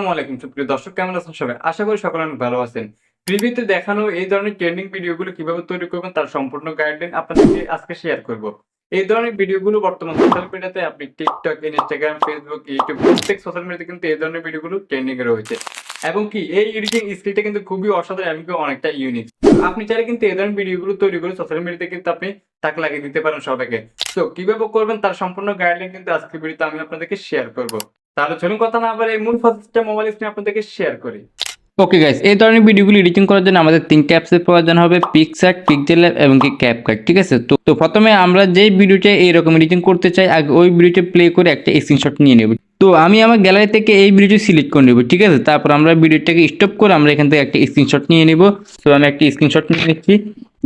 আসসালামু আলাইকুম সুপ্রিয় দর্শক, কেমন আছেন সবাই? আশা করি সকলে অনেক ভালো আছেন। প্রিভিউতে দেখানো এই ধরনের ট্রেন্ডিং ভিডিওগুলো কিভাবে তৈরি করবেন তার সম্পূর্ণ গাইডলাইন আপনাদেরকে আজকে শেয়ার করব। এই ধরনের ভিডিওগুলো বর্তমান সোশ্যাল মিডিয়াতে আপনি TikTok, Instagram, Facebook, YouTube প্রত্যেক সোশ্যাল মিডিয়াতে কিন্তু এই ধরনের ভিডিওগুলো ট্রেন্ডিং এ রয়েছে। এবং কি এই এডিটিং স্কিলটা কিন্তু খুবই অসাধারণ এবং অনেকটা ইউনিক। আপনি চাইলে কিন্তু এই ধরনের ভিডিওগুলো তৈরি করে সোশ্যাল মিডিয়াতে কিন্তু আপনি তাক লাগিয়ে দিতে পারেন সবাইকে। তো কিভাবে করবেন তার সম্পূর্ণ গাইডলাইন কিন্তু আজকের ভিডিওতে আমি আপনাদেরকে শেয়ার করব। তাহলে চলুন কথা না বলে এই মূল প্রসেসটা মোবাইল স্ক্রিনে আপনাদেরকে শেয়ার করি। ওকে গাইস, এই ধরনের ভিডিওগুলো এডিটিং করার জন্য আমাদের তিনটে অ্যাপসের প্রয়োজন হবে, পিক্সআর্ট, পিক্সেলল্যাব এবং কি ক্যাপকাট। ঠিক আছে, তো প্রথমে আমরা যেই ভিডিওটা এইরকম এডিটিং করতে চাই আগে ওই ভিডিওটা প্লে করে একটা স্ক্রিনশট নিয়ে নেব। তো আমি আমার গ্যালারি থেকে এই ভিডিওটি সিলেক্ট করে নেব। ঠিক আছে, তারপর আমরা ভিডিওটাকে স্টপ করে আমরা এখান থেকে একটা স্ক্রিনশট নিয়ে নেব। তো আমি একটা স্ক্রিনশট নিয়ে নিচ্ছি।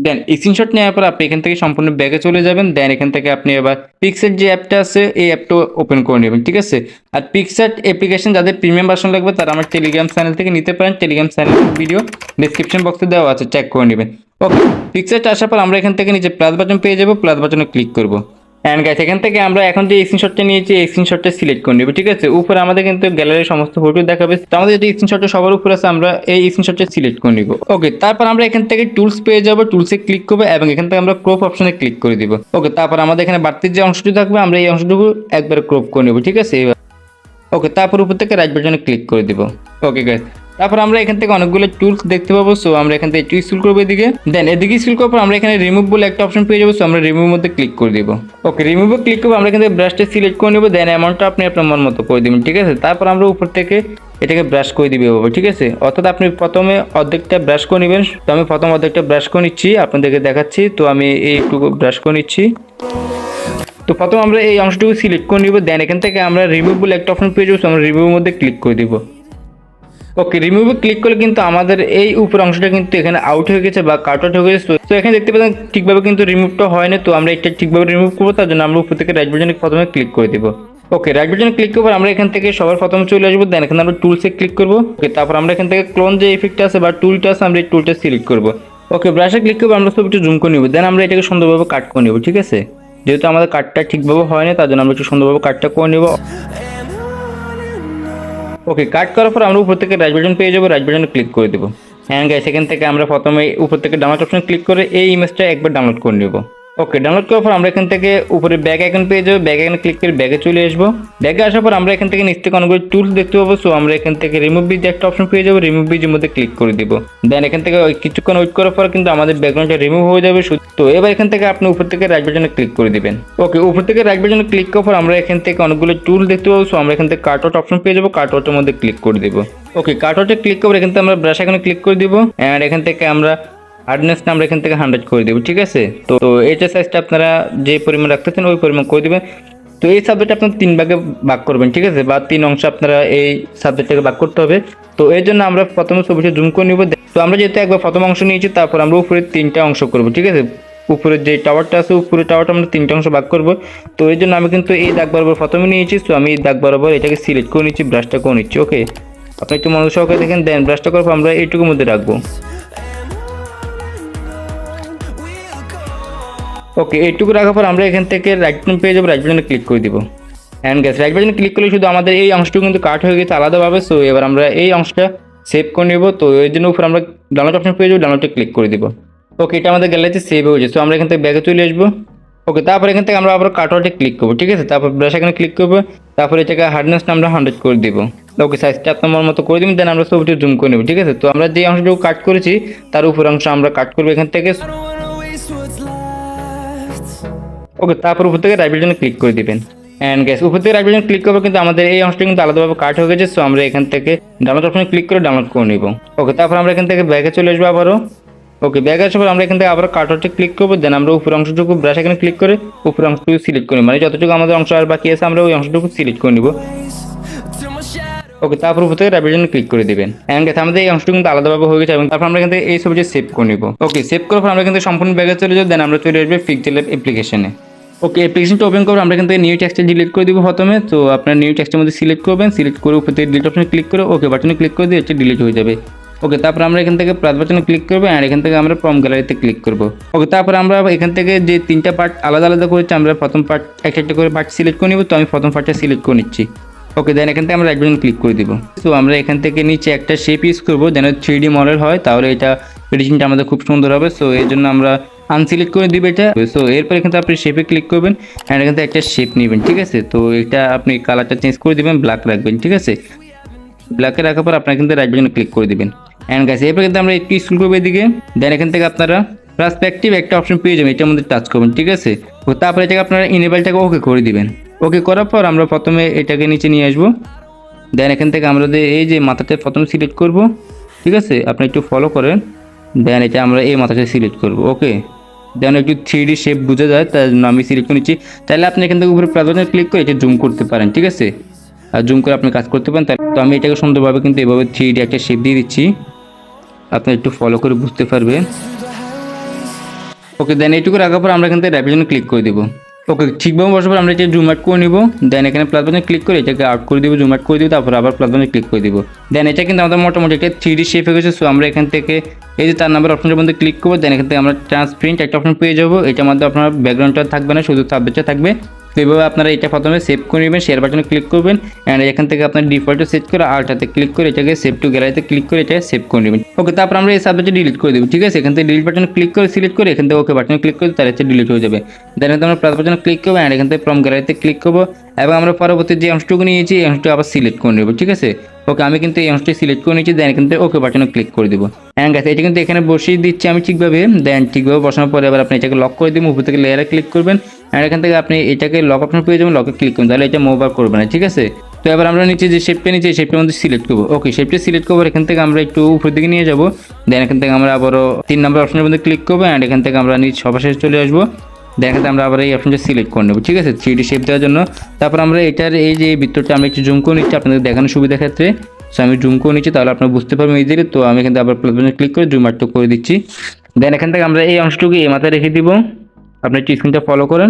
দেন স্ক্রিনশট নেওয়ার পর আপনি এখান থেকে সম্পূর্ণ ব্যাগে চলে যাবেন। দেন এখান থেকে আপনি এবার পিক্সআর্ট যে অ্যাপটা আছে এই অ্যাপটা ওপেন করে নেবেন। ঠিক আছে, আর পিক্সআর্ট অ্যাপ্লিকেশন যাদের প্রিমিয়াম ভার্সন লাগবে তারা আমার টেলিগ্রাম চ্যানেল থেকে নিতে পারেন। টেলিগ্রাম চ্যানেল ভিডিও ডেসক্রিপশন বক্সে দেওয়া আছে, চেক করে নেবেন। ওকে, পিক্সআর্ট আসার পর আমরা এখান থেকে নিচে প্লাস বাটন পেয়ে যাবো, প্লাস বাটনে ক্লিক করবো। অ্যান্ড গাইস, এখান থেকে আমরা এখন যে স্ক্রিনশটটা নিয়েছি এই স্ক্রিনশটটা সিলেক্ট করে নেব। ঠিক আছে, উপরে আমাদের কিন্তু গ্যালারির সমস্ত ফটো দেখাবে। তো আমাদের যে স্ক্রিনশটটা সবার উপরে আছে আমরা এই স্ক্রিনশটটা সিলেক্ট করে নিব। ওকে, তারপর আমরা এখান থেকে টুলস পেয়ে যাব, টুলসে ক্লিক করবো এবং এখান থেকে আমরা ক্রপ অপশনে ক্লিক করে দিব। ওকে, তারপর আমাদের এখানে বাড়তির যে অংশটি থাকবে আমরা এই অংশটুকু একবারে ক্রপ করে নেব। ঠিক আছে, ওকে, তারপর উপর থেকে রাইট বাটনে ক্লিক করে দিব। ওকে গাইস, তারপর আমরা এখান থেকে অনেকগুলো টুলস দেখতে পাবো। সো আমরা এখান থেকে একটু স্ক্রল করবো এদিকে। দেন এদিকে স্ক্রল করার পর আমরা এখানে রিমুভ বলে একটা অপশন পেয়ে যাবো। সো আমরা রিমুভ মধ্যে ক্লিক করে দিব। ওকে, রিমুভে ক্লিক করবো, আমরা এখান থেকে ব্রাশটা সিলেক্ট করে নেবো। দেন অ্যামাউন্টটা আপনি আপনার মন মতো করে দিবেন। ঠিক আছে, তারপর আমরা উপর থেকে এটাকে ব্রাশ করে দিবে হবে। ঠিক আছে, অর্থাৎ আপনি প্রথমে অর্ধেকটা ব্রাশ করে নেবেন। তো আমি প্রথম অর্ধেকটা ব্রাশ করে নিচ্ছি, আপনাদেরকে দেখাচ্ছি। তো আমি এইটুকু ব্রাশ করে নিচ্ছি। তো প্রথম আমরা এই অংশটুকু সিলেক্ট করে নিব। দেন এখান থেকে আমরা রিমুভ বলে একটা অপশন পেয়ে যাবো। আমরা রিমুভের মধ্যে ক্লিক করে দিব। ওকে, রিমুভে ক্লিক করলে কিন্তু আমাদের এই উপর অংশটা কিন্তু এখানে আউট হয়ে গেছে বা কাট আউট হয়ে গেছে। তো এখানে দেখতে পাচ্ছেন ঠিকভাবে কিন্তু রিমুভটা হয় না। তো আমরা এটা ঠিকভাবে রিমুভ করবো, তার জন্য আমরা উপর থেকে রাইট বাটনে প্রথমে ক্লিক করে দিব। ওকে, রাইট বাটনে ক্লিক করবো, আমরা এখান থেকে সবার প্রথমে চলে আসবো। দেন এখানে আমরা টুলসে ক্লিক করবো। ওকে, তারপর আমরা এখান থেকে ক্লোন যে ইফেক্টটা আছে বা টুলটা আছে আমরা এই টুলটা সিলেক্ট করবো। ওকে, ব্রাশে ক্লিক করবো, আমরা সব একটু জুম করে নিব। দেন আমরা এটাকে সুন্দরভাবে কাট করে নিব। ঠিক আছে, যেহেতু আমাদের কাটটা ঠিকভাবে হয় না তার জন্য আমরা একটু সুন্দরভাবে কাটটা করে নেব। ওকে, কাট করার পর আমরা উপর থেকে রাইট বাটন পেয়ে যাবো, রাইট বাটনে ক্লিক করে দেবো। হ্যাঁ গাইস, সেখান থেকে আমরা প্রথমে উপর থেকে ডাউনলোড অপশন ক্লিক করে এই ইমেজটা একবার ডাউনলোড করে নেব। ওকে, ডাউনলোড করার পর আমরা এখান থেকে উপরে ব্যাগ আইকন পেয়ে যাবো, ব্যাগ আইকনে ক্লিক করে ব্যাগে চলে আসবো। ব্যাগে আসার পর আমরা এখান থেকে নিচ থেকে অনেকগুলো টুলস দেখতে পাবো। সো আমরা এখান থেকে রিমুভ বিজ একটা অপশন পেয়ে যাবো, রিমুভ বিজের মধ্যে ক্লিক করে দিব। দেন এখান থেকে কিছুক্ষণ ওয়েট করার পর কিন্তু আমাদের ব্যাকগ্রাউন্ডটা রিমুভ হয়ে যাবে। তো এবার এখান থেকে আপনি উপর থেকে রাইট বাটনে ক্লিক করে দিবেন। ওকে, উপর থেকে রাইট বাটনে ক্লিক করার পর আমরা এখান থেকে অনেকগুলো টুল দেখতে পাবো। সো আমরা এখান থেকে কাট আউট অপশন পেয়ে যাবো, কাট আউটের মধ্যে ক্লিক করে দিব। ওকে, কাট আউটে ক্লিক করবো, এখান থেকে আমরা ব্রাশ আইকনে ক্লিক করে দিব। এন্ড এখান থেকে আমরা হার্ডনেসটা আমরা এখান থেকে 100 করে দেবো। ঠিক আছে, তো এইটা সাইজটা আপনারা যে পরিমাণ রাখতেছেন ওই পরিমাণ করে দেবেন। তো এই সাবজেক্ট আপনারা 3 ভাগে ভাগ করবেন। ঠিক আছে, বা 3 অংশ আপনারা এই সাবজেক্টটাকে ভাগ করতে হবে। তো এর জন্য আমরা প্রথমে ছবিটা জুম করে নিব। তো আমরা যেহেতু একবার প্রথম অংশ নিয়েছি তারপর আমরা উপরে 3টা অংশ করব। ঠিক আছে, উপরে যে টাওয়ারটা আছে উপরে টাওয়ারটা আমরা 3টা অংশ ভাগ করব। তো এর জন্য আমি কিন্তু এই দাগ বরাবর প্রথমে নিয়েছি। তো আমি এই দাগ বরাবর এটাকে সিলেক্ট করে নিচ্ছি, ব্রাশটা করে নিচ্ছি। ওকে, আপনি একটু মনোযোগ সহকারে দেখেন। দেন ব্রাশটা করার পর আমরা এইটুকুর মধ্যে রাখবো। ওকে, এইটুকু রাখার পর আমরা এখান থেকে রাইট বাটন পেয়ে যাবো, রাইট বাটনে ক্লিক করে দিব। অ্যান্ড গ্যাস, রাইট বাটনে ক্লিক করলে শুধু আমাদের এই অংশটুকু কিন্তু কাট হয়ে গেছে আলাদাভাবে। সো এবার আমরা এই অংশটা সেভ করে নেব। তো এর জন্য উপর আমরা ডাউনলোড অপশন পেয়ে যাবো, ডাউনলোডে ক্লিক করে দিব। ওকে, এটা আমাদের গ্যালারিতে সেভ হয়ে যাচ্ছে। তো আমরা এখান থেকে ব্যাগে চলে আসবো। ওকে, তারপর এখান থেকে আমরা আবার কাট আউটে ক্লিক করবো। ঠিক আছে, তারপর ব্রাশ এখানে ক্লিক করবো, তারপর এটাকে হার্ডনেসটা আমরা 100 করে দিব। ওকে, সাইজটা আপনার মতো করে দিবেন। দেন আমরা ছবিটি জুম করে নেব। ঠিক আছে, তো আমরা যে অংশটুকু কাট করেছি তার উপর অংশ আমরা কাট করবো এখান থেকে। ওকে, তারপর উপর থেকে রাইট বাটনে ক্লিক করে দিবেন। অ্যান্ড গ্যাস, উপর থেকে রাইট বাটনে ক্লিক করবো কিন্তু আমাদের এই অংশটা কিন্তু আলাদাভাবে কাট হয়ে গেছে। সো আমরা এখান থেকে ডাউনলোড অপশনে ক্লিক করে ডাউনলোড করে নিব। ওকে, তারপর আমরা এখান থেকে ব্যাগে চলে আসবো আবারও। ওকে, ব্যাগে আসার পর আমরা এখান থেকে আবার কাট আউটে ক্লিক করবো। দেন আমরা উপর অংশটুকু ব্রাশ এখানে ক্লিক করে উপর অংশটুকু সিলেক্ট করি, মানে যতটুকু আমাদের অংশ আর বাকি আছে আমরা ওই অংশটুকু সিলেক্ট করে নিব। ওকে, তারপর উপর থেকে রাইট বাটনে ক্লিক করে দিবেন। অ্যান্ড গ্যাস, আমাদের এই অংশটুকু কিন্তু আলাদাভাবে হয়ে গেছে এবং তারপর আমরা এখান থেকে এই ছবিটি সেভ করে নিব। ওকে, সেভ করার পর আমরা কিন্তু সম্পূর্ণ ব্যাগে চলে যাবো। দেন আমরা চলে আসবে পিক্সেলল্যাব অ্যাপ্লিকেশনে। ওকে, অ্যাপ্লিকেশনটা ওপেন করবো, আমরা এখান থেকে নিউ টেক্সটে ডিলিট করে দিব প্রথমে। তো আপনার নিউ টেক্সটের মধ্যে সিলেক্ট করবেন, সিলেক্ট করে উপর থেকে ডিলিট অপশনে ক্লিক করে ওকে বাটনে ক্লিক করে দিয়ে এটা ডিলিট হয়ে যাবে। ওকে, তারপর আমরা এখান থেকে প্লাস বাটনে ক্লিক করবো আর এখান থেকে আমরা ফ্রম গ্যালারিতে ক্লিক করবো। ওকে, তারপর আমরা এখান থেকে যে 3টা পার্ট আলাদা আলাদা করেছি আমরা প্রথম পার্ট একটা একটা করে পার্ট সিলেক্ট করে নিব। তো আমি প্রথম পার্টটা সিলেক্ট করে নিচ্ছি। ওকে, দেন এখান থেকে আমরা রাইট বাটন ক্লিক করে দিব। সো আমরা এখান থেকে নিচে একটা শেপ ইউজ করবো যেন 3D মডেল হয়, তাহলে এটা এডিটিংটা আমাদের খুব সুন্দর হবে। সো এর জন্য আমরা আনসিলেক্ট করে দিব এটা। সো এরপর এখান থেকে আপনি শেপে ক্লিক করবেন অ্যান্ড এখান থেকে একটা শেপ নেবেন, ঠিক আছে। তো এটা আপনি কালারটা চেঞ্জ করে দিবেন, ব্ল্যাক রাখবেন, ঠিক আছে। ব্ল্যাকে রাখার পর আপনার কিন্তু রাইট বাটনে ক্লিক করে দিবেন অ্যান্ড গাইস এরপর কিন্তু আমরা একটু স্ক্রল করবো এদিকে। দেন এখান থেকে আপনারা পার্সপেক্টিভ একটা অপশন পেয়ে যাবেন, এটার মধ্যে টাচ করবেন, ঠিক আছে। তো তারপরে এটাকে আপনারা ইনেবলটাকে ওকে করে দিবেন। ওকে করার পর আমরা প্রথমে এটাকে নিচে নিয়ে আসবো। দেন এখান থেকে আমরা এই যে মাথাটা প্রথমে সিলেক্ট করব, ঠিক আছে। আপনি একটু ফলো করেন। দেন এটা আমরা এই মাথাটা সিলেক্ট করব, ওকে। দেন একটু 3D শেপ বোঝা যায় তার জন্য আমি সিলেক্ট করে নিচ্ছি। তাহলে আপনি এখান থেকে উপরে প্লাস বাটনে ক্লিক করে এটা জুম করতে পারেন, ঠিক আছে। আর জুম করে আপনি কাজ করতে পারেন। তো আমি এটাকে সুন্দরভাবে কিন্তু এভাবে 3D একটা শেপ দিয়ে দিচ্ছি, আপনি একটু ফলো করে বুঝতে পারবেন। ওকে, দেন এইটুকু রাখার পর আমরা এখান থেকে রাইট বাটনে ক্লিক করে দেবো। ওকে, ঠিকভাবে বসার পর আমরা এটা জুম আউট করে নিব। দেন এখানে প্লাস বাটনে ক্লিক করে এটাকে আউট করে দিব, জুম আউট করে দিব, তারপর আবার প্লাস বাটনে ক্লিক করে দিব। দেন এটা কিন্তু আমাদের মোটামুটি একটা 3D শেপ হয়ে গেছে। সো আমরা এখান থেকে এই যে তার নাম্বার অপশনের মধ্যে ক্লিক করবো। দেন এখান থেকে আমরা ট্রান্সপ্রিন্ট একটা অপশন পেয়ে যাবো। এটার মধ্যে আপনার ব্যাকগ্রাউন্ডটা থাকবে না, শুধু সাবজেক্টটা থাকবে। তো এইভাবে আপনারা এটা প্রথমে সেভ করে নেবেন, শেয়ার বাটনে ক্লিক করবেন অ্যান্ড এখান থেকে আপনার ডিফল্টে সেট করে আলটাতে ক্লিক করে এটাকে সেভ টু গ্যালারিতে ক্লিক করে এটা সেভ করে নেবেন। ওকে, তারপর আমরা এই সাবজেক্টে ডিলিট করে দেবো, ঠিক আছে। এখান থেকে ডিলিট বাটনে ক্লিক করে সিলেক্ট করে এখান থেকে ওকে বাটনে ক্লিক করে তাহলে হচ্ছে ডিলিট হয়ে যাবে। দেন আমরা প্লাস বাটনে ক্লিক করবো অ্যান্ড এখান থেকে ফ্রম গ্যালারিতে ক্লিক করবো এবং আমরা পরবর্তী যে অংশটুকু নিয়েছি এই অংশটি আবার সিলেক্ট করে নেবো, ঠিক আছে। ওকে, আমি কিন্তু এই অংশটি সিলেক্ট করে নিয়েছি। দেন এখান থেকে ওকে বাটনে ক্লিক করে দেবো অ্যান্ড গাইস এটা কিন্তু এখানে বসিয়ে দিচ্ছি আমি ঠিকভাবে। দেন ঠিকভাবে বসানোর পরে এবার আপনি এটাকে লক করে দিবেন, উপর থেকে লেয়ারে ক্লিক করবেন অ্যান্ড এখান থেকে আপনি এটাকে লক অপশন পেয়ে যাবেন, লকে ক্লিক করবেন, তাহলে এটা মুভ আর করবে না, ঠিক আছে। তো এবার আমরা নিচে যে শেপটা নিচে এই শেপটার মধ্যে সিলেক্ট করবো। ওকে, শেপটা সিলেক্ট করবো, এখান থেকে আমরা একটু উপরের দিকে নিয়ে যাবো। দেন এখান থেকে আমরা আবারও 3 নম্বর অপশনের মধ্যে ক্লিক করবো অ্যান্ড এখান থেকে আমরা নিচ সবার শেষে চলে আসবো। দেখাতে আমরা আবার এই অপশনটা সিলেক্ট করে নেবো, ঠিক আছে, 3D শেপ দেওয়ার জন্য। তারপর আমরা এটার এই যে ভিতরটা আমরা একটু জুম করে নিচ্ছি আপনাদের দেখানোর সুবিধা ক্ষেত্রে। সো আমি জুম করে নিচ্ছি, তাহলে আপনারা বুঝতে পারবেন ইজিলি। তো আমি কিন্তু আবার প্লাস বাটনে ক্লিক করে জুম আউট করে দিচ্ছি। দেন এখান থেকে আমরা এই অংশটুকু এই মাথায় রেখে দিব, আপনি একটু স্ক্রিনটা ফলো করেন।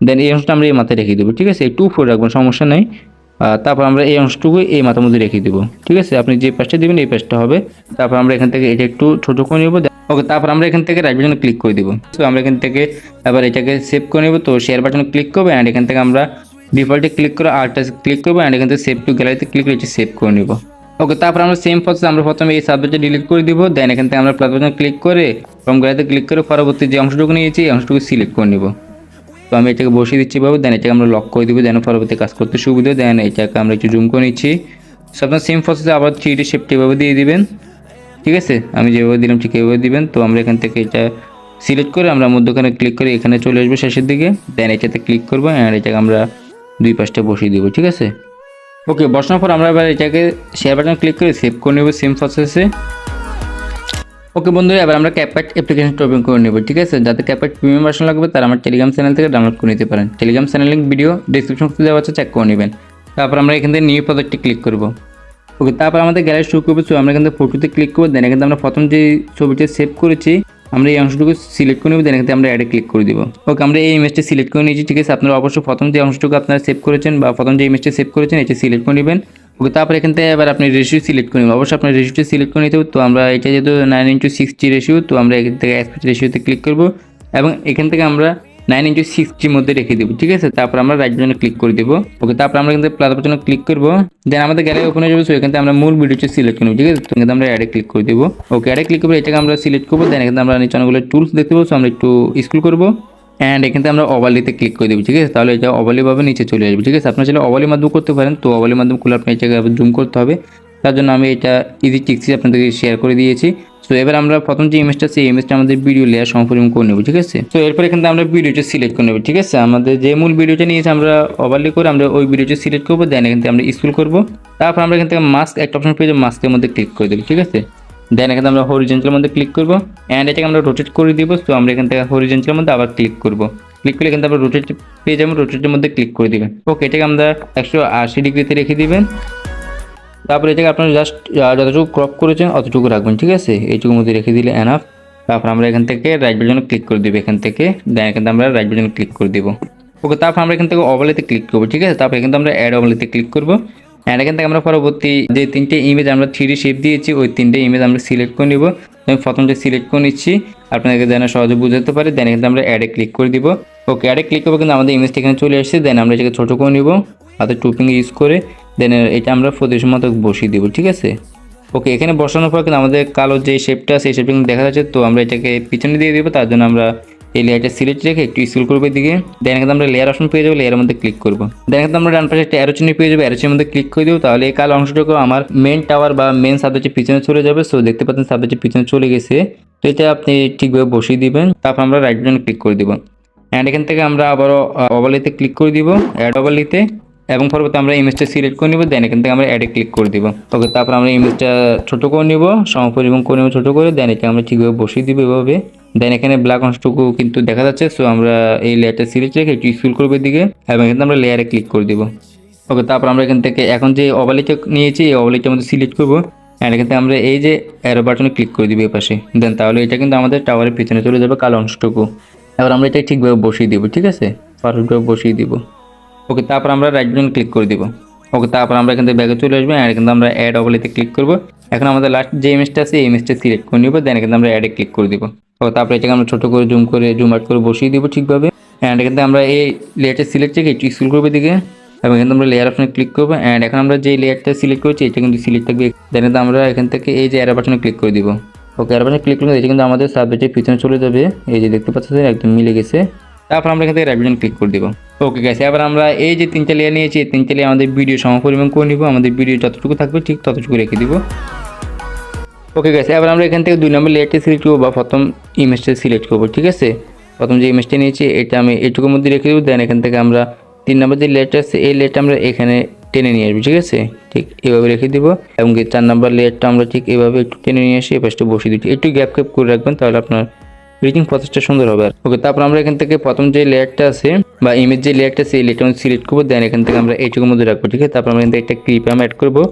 দেন এই অংশটা আমরা এই মাথায় রেখে দেবো, ঠিক আছে, একটু উপরে রাখবেন, সমস্যা নেই। তারপর আমরা এই অংশটুকু এই মাথার মধ্যে রেখে দেবো, ঠিক আছে। আপনি যে পাশটা দিবেন এই পাশটা হবে। তারপর আমরা এখান থেকে এটা একটু ছোটো করে নেবো। ওকে, তারপর আমরা এখান থেকে রাইট বাটনে ক্লিক করে দিব। তো আমরা এখান থেকে আবার এটাকে সেভ করে নেব। তো শেয়ার বাটনে ক্লিক করবো অ্যান্ড এখান থেকে আমরা ডিফল্টে ক্লিক করে আর্টটা ক্লিক করবো অ্যান্ড এখান থেকে সেভ টু গ্যালারিতে ক্লিক করে এটা সেভ করে নেব। ওকে, তারপর আমরা সেম প্রসেস আমরা প্রথমে এই সাবজেক্টটা ডিলিট করে দিব। দেন এখান থেকে আমরা প্লাস বাটনে ক্লিক করে ফ্রম গ্যালারিতে ক্লিক করে পরবর্তী যে অংশটুকু নিয়েছি এই অংশটুকু সিলেক্ট করে নেব। তো আমি এটাকে বসিয়ে দিচ্ছি ভাবে। দেন এটাকে আমরা লক করে দিব যেন পরবর্তী কাজ করতে সুবিধা। দেন এটাকে আমরা একটু জুম করে নিচ্ছি। সো আপনার সেম প্রসেসে আবার 3D শেপটি এভাবে দিয়ে দিবেন, ঠিক আছে। আমি যেভাবে দিলাম ঠিক এভাবে দিবেন। তো আমরা এখান থেকে এটা সিলেক্ট করে আমরা মধ্যখানে ক্লিক করে এখানে চলে আসবো শেষের দিকে। দেন এটাতে ক্লিক করবো অ্যান্ড এটাকে আমরা দুই পাশটা বসিয়ে দিব, ঠিক আছে। ওকে, বসানোর পর আমরা এবার এটাকে শেয়ার বাটনে ক্লিক করে সেভ করে নেব সেম প্রসেসে। ওকে বন্ধুরা, এবার আমরা ক্যাপকাট অ্যাপ্লিকেশনটা ওপেন করে নেব, ঠিক আছে। যাদের ক্যাপকাট প্রিমিয়াম ভার্সন লাগবে তারা আমার টেলিগ্রাম চ্যানেল থেকে ডাউনলোড করে নিতে পারেন। Telegram channel link video description বক্সে দেওয়া আছে, চেক করে নেবেন। তারপর আমরা এখান থেকে নিউ প্রজেক্টে ক্লিক করব। ওকে, তারপর আমাদের গ্যালারি শুরু করবো। সো আমরা এখান থেকে ফটোতে ক্লিক করবো। দেন এখান থেকে আমরা প্রথম যে ছবিটা সেভ করেছি আমরা এই অংশটুকু সিলেক্ট করে নেব। দেন এখান থেকে আমরা অ্যাডে ক্লিক করে দিব। ওকে, আমরা এই ইমেজটা সিলেক্ট করে নিয়েছি, ঠিক আছে। আপনারা অবশ্যই প্রথম যে অংশটুকু আপনারা সেভ করেছেন বা প্রথম যে ইমেজটা সেভ করেছেন এটা সিলেক্ট করে নেবেন। ওকে, তারপর এখান থেকে এবার আপনি রেশিও সিলেক্ট করে নেবেন। অবশ্যই আপনার রেশিওটা সিলেক্ট করে নিতে হবে। তো আমরা এটা যেহেতু 9:60 রেশিও, তো আমরা এখান থেকে অ্যাসপেক্ট রেশিওতে ক্লিক করব এবং এখান থেকে আমরা 9:60 মধ্যে রেখে দেবো, ঠিক আছে। তারপর আমরা রাইট বাটনে ক্লিক করে দেবো। ওকে, তারপর আমরা এখান থেকে প্লাস বাটনে ক্লিক করবো। দেন আমাদের গ্যালারি ওপেন হয়ে যাবে। সো এখান থেকে আমরা মূল ভিডিওটা সিলেক্ট করবো, ঠিক আছে। তো এখানে আমরা অ্যাডে ক্লিক করে দেবো। ওকে, অ্যাডে ক্লিক করবো, এটাকে আমরা সিলেক্ট করবো। দেন এখানে আমরা নিচে অনেকগুলো টুলস দেখতে পাবো। সো আমরা একটু স্ক্রল করবো অ্যান্ড এখান থেকে আমরা ওভারলিতে ক্লিক করে দেবো, ঠিক আছে। তাহলে এটা ওভারলিভাবে নিচে চলে আসবে, ঠিক আছে। আপনার চাইলে ওভারলির মাধ্যমে করতে পারেন। তো ওভারলির মাধ্যমে খুলে আপনি এটাকে জুম করতে হবে, তার জন্য আমি এটা ইজি টিক্সি আপনাদেরকে শেয়ার করে দিয়েছি। সো এবার আমরা প্রথম যে ইমেজটা সেই ইমেজটা আমাদের ভিডিও লেয়ার সম্পূর্ণ করে নেব, ঠিক আছে। তো এরপর এখান থেকে আমরা ভিডিওটা সিলেক্ট করে নেব, ঠিক আছে। আমাদের যে মূল ভিডিওটা নিয়েছি আমরা ওভারলি করে আমরা ওই ভিডিওটা সিলেক্ট করবো। দেন এখান থেকে আমরা স্ক্রল করবো। তারপর আমরা এখান থেকে মাস্ক একটা অপশন পেয়ে যাবো, মাস্কের মধ্যে ক্লিক করে দেবো, ঠিক আছে। দেন এখানে আমরা হরিজেন্টালের মধ্যে ক্লিক করবো অ্যান্ড এটাকে আমরা রোটেট করে দিব। তো আমরা এখান থেকে হরিজেন্টালের মধ্যে আবার ক্লিক করবো। ক্লিক করলে এখান থেকে আমরা রোটেট পেয়ে যাবো, রোটেটের মধ্যে ক্লিক করে দিবেন। ওকে, এটাকে আমরা 180 ডিগ্রিতে রেখে দিবেন। তারপরে এটাকে আপনারা জাস্ট যতটুকু ক্রপ করেছেন অতটুকু রাখবেন, ঠিক আছে। এইটুকুর মধ্যে রেখে দিলে এনাফ। তারপর আমরা এখান থেকে রাইট বাটনে ক্লিক করে দিব এখান থেকে। দেন এখান থেকে আমরা রাইট বাটনে ক্লিক করে দিব। ওকে, তারপর আমরা এখান থেকে ওভারলেতে ক্লিক করবো, ঠিক আছে। তারপর এখান থেকে আমরা অ্যাড ওভারলেতে ক্লিক করবো অ্যান্ড এখান থেকে আমরা পরবর্তী যে 3টে ইমেজ আমরা 3D শেপ দিয়েছি ওই 3টে ইমেজ আমরা সিলেক্ট করে নিব। আমি প্রথমটা সিলেক্ট করে নিচ্ছি আপনাদেরকে যেন সহজে বুঝতে পারে। দেন এখান থেকে আমরা অ্যাডে ক্লিক করে দিব। ওকে, অ্যাডে ক্লিক করবো, কিন্তু আমাদের ইমেজটা এখানে চলে আসছে। দেন আমরা এটাকে ছোটো করে নিব হাতে টু ফিঙ্গার ইউজ করে দেন এটা আমরা পজিশন মতো বসিয়ে দিব, ঠিক আছে। ওকে, এখানে বসানোর পর কিন্তু আমাদের কালো যে শেপটা আছে সেই শেপটা কিন্তু দেখা যাচ্ছে। তো আমরা এটাকে পিছনে দিয়ে দিব, তার জন্য আমরা এই লেয়ারটা সিলেক্ট রেখে একটু স্ক্রল করবো দিকে। দেন এখানে আমরা লেয়ার অপশন পেয়ে যাবো, লেয়ারের মধ্যে ক্লিক করবো। দেন এখানে আমরা ডান পাশে একটা অ্যারো চিহ্ন পেয়ে যাবো, অ্যারো চিহ্নের মধ্যে ক্লিক করে দিব। তাহলে এই কালো অংশটুকু আমার মেন টাওয়ার বা মেন সাবজেক্টের পিছনে চলে যাবে। সো দেখতে পাচ্ছেন সাবজেক্টের পিছনে চলে গেছে। তো এটা আপনি ঠিকভাবে বসিয়ে দিবেন। তারপর আমরা রাইট বাটনে ক্লিক করে দিব। অ্যান্ড এখান থেকে আমরা আবারও ওভারলেতে ক্লিক করে দিব, অ্যাড ওভারলেতে, এবং পরবর্তী আমরা ইমেজটা সিলেক্ট করে নিব। দেন এখান থেকে আমরা অ্যাডে ক্লিক করে দিব। ওকে, তারপর আমরা ইমেজটা ছোটো করে নিব, সমপরিমাণ করে নেব ছোটো করে। দেন এটা আমরা ঠিকভাবে বসিয়ে দিব এভাবে। দেন এখানে ব্ল্যাক অংশটুকু কিন্তু দেখা যাচ্ছে। সো আমরা এই লেয়ারটা সিলেক্ট রেখে একটু স্ক্রল করবো দিকে, এবং এখানে আমরা লেয়ারে ক্লিক করে দিব। ওকে, তারপর আমরা এখান থেকে এখন যে ওভারলেটা নিয়েছি এই ওভারলেটার মধ্যে সিলেক্ট করবো। অ্যান্ড এখান থেকে আমরা এই যে অ্যারো বাটনে ক্লিক করে দিব এই পাশে। দেন তাহলে এটা কিন্তু আমাদের টাওয়ারের পিছনে চলে যাবে কালো অংশটুকু। এবার আমরা এটা ঠিকভাবে বসিয়ে দিব, ঠিক আছে, পারফেক্টভাবে বসিয়ে দিব। ওকে, তারপর আমরা রাইট বাটন ক্লিক করে দিব। ওকে, তারপর আমরা এখান থেকে ব্যাগে চলে আসবো, আর এখানে আমরা অ্যাড ওভারলেতে ক্লিক করবো। এখন আমাদের লাস্ট যে ইমেজটা আছে এই ইমেজটা সিলেক্ট করে নিব। দেন এখানে আমরা অ্যাডে ক্লিক করে দিব। ওকে, তারপরে এটাকে আমরা ছোটো করে জুম আউট করে বসিয়ে দিব ঠিকভাবে। অ্যান্ড এখান থেকে আমরা এই লেয়ারটা সিলেক্ট রেখে একটু স্ক্রল করবো দিকে, এবং এখানে আমরা লেয়ার অপশনে ক্লিক করবো। অ্যান্ড এখন আমরা যে লেয়ারটা সিলেক্ট করেছি এটা কিন্তু সিলেক্ট থাকবে। দেন আমরা এখান থেকে এই যে অ্যারো বাটনে ক্লিক করে দিব। ওকে, অ্যারো বাটনে ক্লিক করলে এটা কিন্তু আমাদের সাবজেক্টের পিছনে চলে যাবে। এই যে দেখতে পাচ্ছেন একদম মিলে গেছে। তারপর আমরা এখান থেকে রাইট বাটন ক্লিক করে দিব। ওকে গাইস, এবার আমরা এই যে 3টা লেয়ার নিয়েছি এই 3টা লেয়ার আমাদের ভিডিও সমপরিমাণ করে নিব। আমাদের ভিডিও যতটুকু থাকবে ঠিক ততটুকু রেখে দিব। ওকে গাইস, এবার আমরা এখান থেকে 2 নম্বর লেয়ারটা সিলেক্ট করবো বা প্রথম ইমেজটা সিলেক্ট করবো, ঠিক আছে। প্রথম যে ইমেজটা নিয়েছি এটা আমি এইটুকুর মধ্যে রেখে দেবো। দেন এখান থেকে আমরা 3 নম্বর যে লেয়ারটা আছে এই লেয়ারটা আমরা এখানে টেনে নিয়ে আসবো, ঠিক আছে, ঠিক এভাবে রেখে দিব। এবং 4 নম্বর লেয়ারটা আমরা ঠিক এভাবে একটু টেনে নিয়ে আসি, এপাশটা বসিয়ে দিচ্ছি। একটু গ্যাপ করে রাখবেন, তাহলে আপনার রিডিং প্রসেসটা সুন্দর হবে। ওকে, তারপর আমরা এখান থেকে প্রথম যে লেয়ারটা আছে বা ইমেজ যে লেয়ারটা আছে এই লেয়ারটা সিলেক্ট করবো। দেন এখান থেকে আমরা এইটুকুর মধ্যে রাখবো, ঠিক আছে। তারপর আমরা এখান থেকে একটা কিপ্যাম অ্যাড করবো।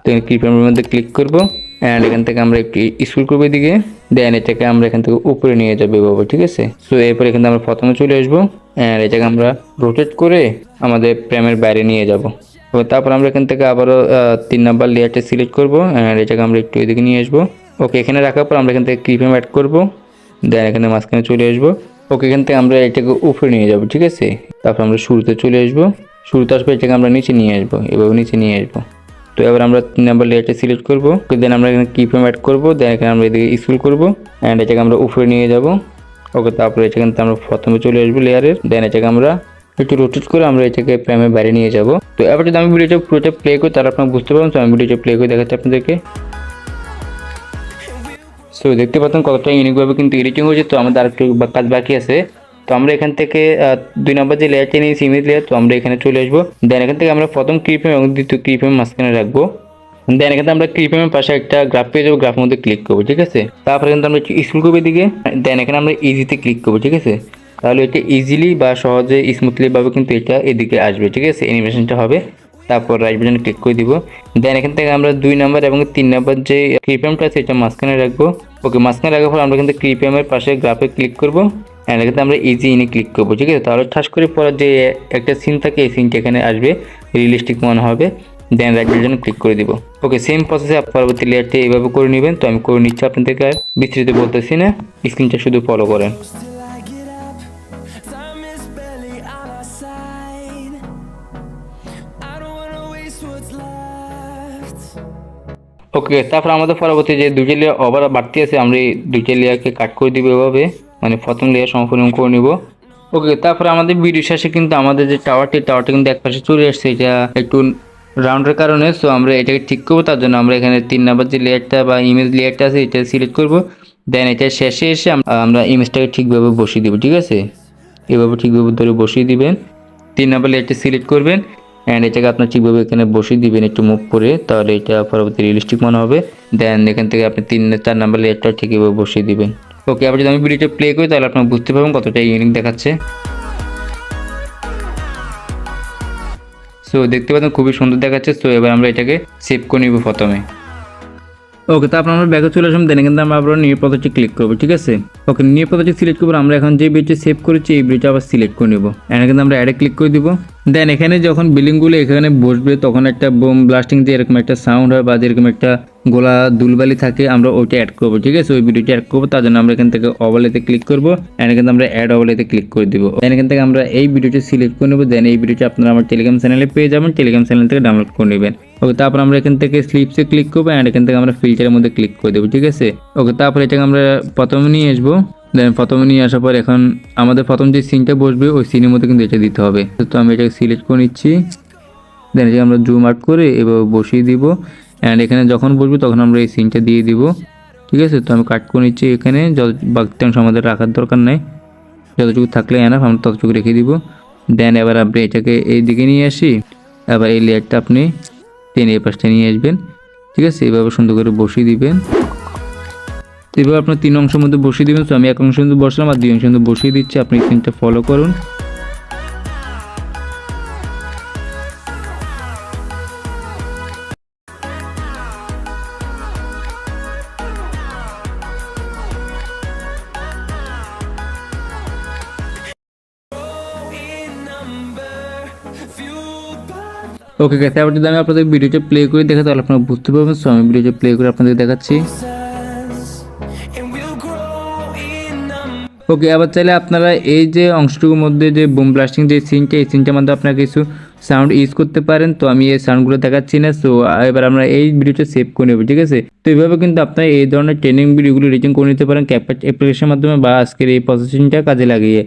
তো কিপ্যামের মধ্যে ক্লিক করবো, অ্যান্ড এখান থেকে আমরা একটু স্ক্রল করবো এদিকে। দেন এটাকে আমরা এখান থেকে উপরে নিয়ে যাবো এভাবে, ঠিক আছে। সো এরপর এখান থেকে আমরা প্রথমে চলে আসবো, অ্যান্ড এটাকে আমরা রোটেট করে আমাদের ফ্রেমের বাইরে নিয়ে যাবো। তারপর আমরা এখান থেকে আবারও 3 নাম্বার লেয়ারটা সিলেক্ট করবো, অ্যান্ড এটাকে আমরা একটু এদিকে নিয়ে আসবো। ওকে, এখানে রাখার পর আমরা এখান থেকে কিপ্যাম অ্যাড করবো। দেন এখানে মাঝখানে চলে আসবো। ওকে, এখান থেকে আমরা এটাকে উপরে নিয়ে যাবো, ঠিক আছে। তারপর আমরা শুরুতে চলে আসবো। শুরুতে আসবো, এটাকে আমরা নিচে নিয়ে আসবো, এভাবে নিচে নিয়ে আসবো। তো এবার আমরা 3 নাম্বার লেয়ারটা সিলেক্ট করবো। দেন আমরা এখানে কিপ্যাম অ্যাড করবো। দেন এখানে আমরা এদিকে স্ক্রল করবো, অ্যান্ড এটাকে আমরা উপরে নিয়ে যাবো। ওকে, তারপরে এখান থেকে আমরা প্রথমে চলে আসবো লেয়ারের। দেন এটাকে আমরা একটু রোটেট করে আমরা এটাকে ফ্রেমের বাইরে নিয়ে যাবো। তো এবার যদি আমি ভিডিওটা পুরোটা প্লে করি তাহলে আপনারা বুঝতে পারবেন। তো আমি ভিডিওটা প্লে করে দেখাচ্ছি আপনাদেরকে। সো দেখতে পাচ্ছেন কতটা ইউনিকভাবে কিন্তু এডিটিং হয়েছে। তো আমাদের আরেকটু কাজ বাকি আছে। তো আমরা এখান থেকে 2 নম্বর যে লেয়ারটা নিয়েছি ইমেজ লেয়ার, তো আমরা এখানে চলে আসবো। দেন এখান থেকে আমরা প্রথম ক্লিপেম এবং দ্বিতীয় ক্লিপেম মাঝখানে রাখবো। দেন এখানে আমরা ক্লিপেমের পাশে একটা গ্রাফ পেয়ে যাবো, গ্রাফের মধ্যে ক্লিক করবো, ঠিক আছে। তারপরে কিন্তু আমরা স্ক্রল করবো দিকে। দেন এখানে আমরা ইজিতে ক্লিক করবো, ঠিক আছে। তাহলে এটা ইজিলি বা সহজে স্মুথলি ভাবে কিন্তু এটা এদিকে আসবে, ঠিক আছে, অ্যানিমেশনটা হবে। তারপর রাইট বাটনে ক্লিক করে দিব। দেন এখান থেকে আমরা 2 নাম্বার এবং 3 নাম্বার যে ক্লিপেমটা আছে এটা মাঝখানে রাখবো। ওকে, মাঝখানে রাখার পর আমরা কিন্তু ক্লিপেমের পাশে গ্রাফে ক্লিক করবো, অ্যান্ড এখানে আমরা ইজি ইনে ক্লিক করবো, ঠিক আছে। তাহলে ঠাস করে পড়ার যে একটা সিন থাকে এই সিনটা এখানে আসবে, রিয়েলিস্টিক মনে হবে। দেন রাইট বাটনে ক্লিক করে দিব। ওকে, সেম প্রসেসে পরবর্তী লেয়ারটি এইভাবে করে নেবেন। তো আমি করে নিচ্ছি, আপনাদেরকে আর বিস্তৃত বলতেছি না, স্ক্রিনটা শুধু ফলো করেন। Till I get up, time is barely on our side. I don't wanna waste what's left. ওকে, তারপর আমাদের পরবর্তী যে 2টা লেয়ার ওভার বাড়তি আছে আমরা এই 2টা লেয়ারকে কাট করে দিব এভাবে, মানে প্রথম লেয়ার সম্পূর্ণ করে নিব। ওকে, তারপরে আমাদের ভিডিও শেষে কিন্তু আমাদের যে টাওয়ারটা কিন্তু এক পাশে চলে আসছে, এটা একটু রাউন্ডের কারণে। সো আমরা এটাকে ঠিক করবো, তার জন্য আমরা এখানে 3 নাম্বার যে লেয়ারটা বা ইমেজ লেয়ারটা আছে এটা সিলেক্ট করবো। দেন এটা শেষে এসে আমরা ইমেজটাকে ঠিকভাবে বসিয়ে দিব, ঠিক আছে, এভাবে ঠিকভাবে ধরে বসিয়ে দিবেন। 3 নাম্বার লেয়ারটা সিলেক্ট করবেন, অ্যান্ড এটাকে আপনার ঠিকভাবে এখানে বসিয়ে দিবেন একটু মুভ করে, তাহলে এটা পরবর্তী রিয়েলিস্টিক মনে হবে। দেন এখান থেকে আপনি 3-4 নাম্বার লেয়ারটা ঠিকভাবে বসিয়ে দিবেন। ওকে, আবার যদি আমি ভিডিওটা প্লে করি তাহলে আপনারা বুঝতে পারবেন কতটা ইউনিক দেখাচ্ছে। সো দেখতে পাচ্ছেন খুবই সুন্দর দেখাচ্ছে। সো এবার আমরা এটাকে সেভ করে নিব প্রথমে। ওকে, তারপর আমরা ব্যাকে চলে আসলাম। দেন কিন্তু আমরা আবার নিউ প্রজেক্টে ক্লিক করবো, ঠিক আছে। ওকে, নিউ প্রজেক্টে সিলেক্ট করবো। আমরা এখন যে ভিডিওটা সেভ করেছি এই ভিডিওটা আবার সিলেক্ট করে নেবো, এখানে কিন্তু আমরা অ্যাডে ক্লিক করে দিব। দেন এখানে যখন বিল্ডিংগুলো এখানে বসবে তখন একটা বুম ব্লাস্টিং যে এরকম একটা সাউন্ড হয় বা যেরকম একটা গোলা দুলবালি থাকে আমরা ওইটা অ্যাড করবো, ঠিক আছে? ওই ভিডিওটা অ্যাড করবো, তার জন্য আমরা এখান থেকে ওভারলেতে ক্লিক করবো, অ্যান্ড এখান থেকে আমরা অ্যাড ওভারলেতে ক্লিক করে দিব। দেন এখান থেকে আমরা এই ভিডিওটা সিলেক্ট করে নেবো। দেন এই ভিডিওটা আপনারা আমার টেলিগ্রাম চ্যানেলে পেয়ে যাবেন, টেলিগ্রাম চ্যানেল থেকে ডাউনলোড করে নেবেন। ওকে, তারপর আমরা এখান থেকে স্লিপসে ক্লিক করবো, অ্যান্ড এখান থেকে আমরা ফিল্টারের মধ্যে ক্লিক করে দেবো, ঠিক আছে? ওকে, তারপর এটাকে আমরা প্রথমে নিয়ে আসবো। দেন প্রথমে নিয়ে আসার পর এখন আমাদের প্রথম যে সিনটা বসবে ওই সিনের মধ্যে কিন্তু এটা দিতে হবে। তো আমি এটাকে সিলেক্ট করে নিচ্ছি। দেন এটাকে আমরা জুম আউট করে এভাবে বসিয়ে দিব, অ্যান্ড এখানে যখন বসবো তখন আমরা এই সিনটা দিয়ে দিব, ঠিক আছে? তো আমি কাট করে নিচ্ছি। এখানে যত বাড়তি অংশ আমাদের রাখার দরকার নাই, যতটুকু থাকলে এনাফ আমরা ততটুকু রেখে দিব। দেন এবার আপনি এটাকে এই দিকে নিয়ে আসি, এবার এই লেয়ারটা আপনি টেনে এই পাশটা নিয়ে আসবেন, ঠিক আছে? এইভাবে সুন্দর করে বসিয়ে দিবেন। তো এভাবে আপনার 3 অংশের মধ্যে বসিয়ে দিবেন। তো আমি 1 অংশের মধ্যে বসলাম আর 2 অংশের মধ্যে বসিয়ে দিচ্ছি, আপনি সিনটা ফলো করুন। in number, fueled by okay guys, এবার যদি আমি আপনাদের ভিডিওটা প্লে করে দেখে তাহলে আপনারা বুঝতে পারবেন। সো আমি ভিডিওটা প্লে করে আপনাদের দেখাচ্ছি। sense, and we'll grow in number. ওকে, আবার চাইলে আপনারা এই যে অংশটুকুর মধ্যে যে বুম ব্লাস্টিং যে সিনটা, এই সিনটার মধ্যে আপনারা কিছু সাউন্ড ইউজ করতে পারেন। তো আমি এই সাউন্ডগুলো দেখাচ্ছি না। সো এবার আমরা এই ভিডিওটা সেভ করে নেব, ঠিক আছে? তো এইভাবে কিন্তু আপনারা এই ধরনের ট্রেনিং ভিডিওগুলো রিডিং করে নিতে পারেন ক্যাপকাট অ্যাপ্লিকেশনের মাধ্যমে বা আজকের এই প্রসেসিংটা কাজে লাগিয়ে।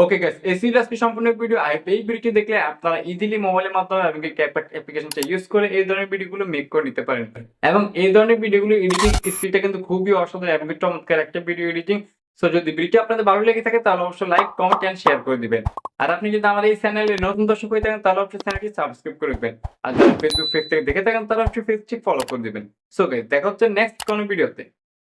ওকে গাইস, এই ছিল আজকে সম্পূর্ণ ভিডিও। এই ভিডিওটি দেখলে আপনারা ইজিলি মোবাইলের মাধ্যমে এবং ক্যাপকাট অ্যাপ্লিকেশনটা ইউজ করে এই ধরনের ভিডিওগুলো মেক করে নিতে পারেন। এবং এই ধরনের ভিডিওগুলো এডিটিং স্কিলটা কিন্তু খুবই অসাধারণ এবং চমৎকার একটা ভিডিও এডিটিং। সো যদি ভিডিওটি আপনাদের ভালো লেগে থাকে তাহলে অবশ্যই লাইক, কমেন্ট এন্ড শেয়ার করে দিবেন। আর আপনি যদি আমাদের এই চ্যানেলে নতুন দর্শক হয়ে থাকেন তাহলে অবশ্যই চ্যানেলটি সাবস্ক্রাইব করে দিবেন। আর যারা ফেসবুক পেজ থেকে দেখে থাকেন তাহলে অবশ্যই পেজটি ফলো করে দিবেন। সো গাইস, দেখা হচ্ছে নেক্সট কোনো ভিডিওতে।